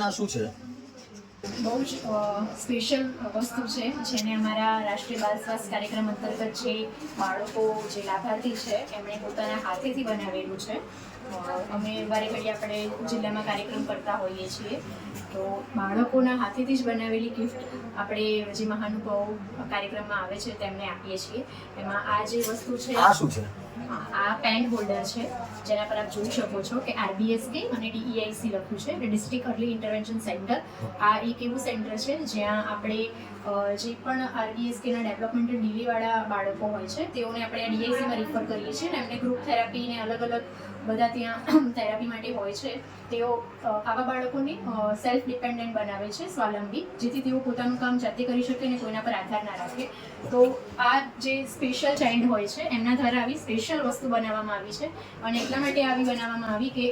બેન આ શું છે? બહુ જ સ્પેશિયલ વસ્તુ છે, જેને અમારા રાષ્ટ્રીય બાલ સ્વાસ્થ્ય કાર્યક્રમ અંતર્ગત જે બાળકો જે લાભાર્થી છે એમણે પોતાના હાથેથી બનાવેલું છે. અમે વારે ઘડી આપણે જિલ્લામાં કાર્યક્રમ કરતા હોઈએ છીએ, તો બાળકોના હાથેથી જ બનાવેલી ગિફ્ટ આપણે જે મહાનુભાવો કાર્યક્રમમાં આવે છે તેમને આપીએ છીએ. એમાં આ જે વસ્તુ છે આ શું છે? આ પેન હોલ્ડર છે, જેના પર આપ જોઈ શકો છો કે RBSK અને DEIC લખ્યું છે, એટલે ડિસ્ટ્રિક્ટ અર્લી ઇન્ટરવેન્શન સેન્ટર. આ એક એવું સેન્ટર છે જ્યાં આપણે જે પણ RBSK ના ડેવલપમેન્ટલ ડીલેવાળા બાળકો હોય છે તેઓને આપણે આ DIC માં રિફર કરીએ છીએ, અને એમને ગ્રુપ થેરાપી ને અલગ અલગ બધા ત્યાં થેરાપી માટે હોય છે. તેઓ આવા બાળકોને સેલ્ફ ડિપેન્ડન્ટ બનાવે છે, સ્વાવલંબી, જેથી તેઓ પોતાનું કામ જાતે કરી શકે અને કોઈના પર આધાર ના રાખે. તો આ જે સ્પેશિયલ ચાઇલ્ડ હોય છે એમના દ્વારા આવી સ્પેશિયલ વસ્તુ બનાવવામાં આવી છે, અને એટલા માટે આવી બનાવવામાં આવી કે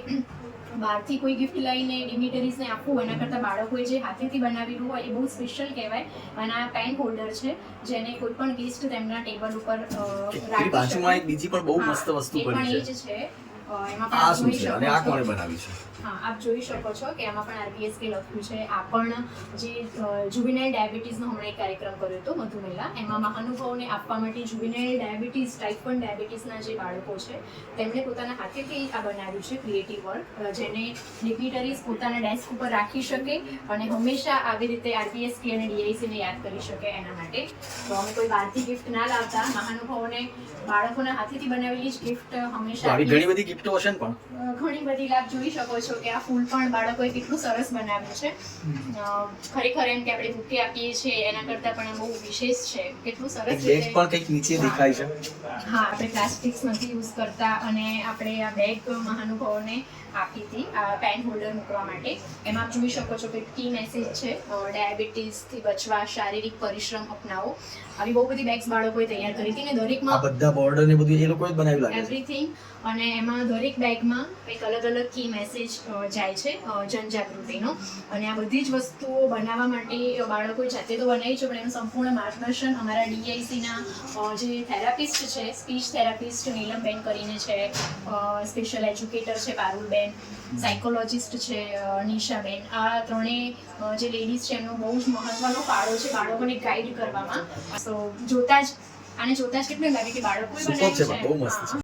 બહારથી કોઈ ગિફ્ટ લઈને ડિગ્નિટરીઝને આપવું એના કરતાં બાળકોએ જે હાથેથી બનાવેલું હોય એ બહુ સ્પેશિયલ કહેવાય. અને આ પેન હોલ્ડર છે, જેને કોઈ પણ ગેસ્ટ તેમના ટેબલ ઉપર રાખી બાજુમાં એક બીજી પણ બહુ મસ્ત વસ્તુ પડી છે. એમાં આ શું છે અને આ કોણે બનાવી છે? હા, આપ જોઈ શકો છો કે આમાં પણ RBSK લખ્યું છે. આ પણ જે જુવેનાઇલ ડાયાબિટીસનો હમણાં એક કાર્યક્રમ કર્યો હતો મધુમેલા, એમાં મહાનુભાવોને આપવા માટે જુવેનાઇલ ડાયાબિટીસ, ટાઇપ 1 ડાયાબિટીસના જે બાળકો છે તેમણે પોતાના હાથેથી આ બનાવ્યું છે ક્રિએટિવ વર્ક, જેને ડિગ્નિટરીઝ પોતાના ડેસ્ક ઉપર રાખી શકે અને હંમેશા આવી રીતે RBSK અને DIC ને યાદ કરી શકે એના માટે. તો અમે કોઈ બહારથી ગિફ્ટ ના લાવતા, મહાનુભાવોને બાળકોના હાથેથી બનાવેલી જ ગિફ્ટ હંમેશા. ઘણી બધી ગિફ્ટો હશે ને? પણ ઘણી બધી લાભ જોઈ શકો છો કે આ ફૂલ પણ બાળકોએ કેટલું સરસ બનાવ્યું છે. ખરેખર એમ કે આપણે બુકે આપીએ છીએ એના કરતાં પણ બહુ વિશેષ છે. કેટલું સરસ બેગ પણ કંઈક નીચે દેખાય છે. હા, આપણે પ્લાસ્ટિક્સ નથી યુઝ કરતા, અને આપણે આ બેગ મહાનુભાવોને આપી હતી આ પેન હોલ્ડર મૂકવા માટે. એમાં આપ જોઈ શકો છો કે કી મેસેજ છે, ડાયાબિટીસથી બચવા શારીરિક પરિશ્રમ અપનાવો. આવી બહુ બધી બેગ્સ બાળકોએ તૈયાર કરી હતી, ને દરેકમાં આ બધા બોર્ડર ને બધું એ લોકોએ જ બનાવી લાગે છે. એવરીથિંગ. અને એમાં દરેક બેગમાં કંઈક અલગ અલગ કી મેસેજ જાય છે જનજાગૃતિનો. અને આ બધી જ વસ્તુઓ બનાવવા માટે બાળકોએ જાતે તો બનાવી છે, પણ એનું સંપૂર્ણ માર્ગદર્શન અમારા DICના જે થેરાપિસ્ટ છે, સ્પીચ થેરાપિસ્ટ નીલમબેન કરીને છે, સ્પેશિયલ એજ્યુકેટર છે પારુલબેન, સાયકોલોજિસ્ટ છે નિશાબેન, આ ત્રણેય જે લેડીઝ છે એમનો બહુ જ મહત્વનો ફાળો છે બાળકોને ગાઈડ કરવામાં. તો આને જોતા જ કેટલું લાગે કે બાળકોએ બનાવ્યું છે. બહુ મસ્ત છે.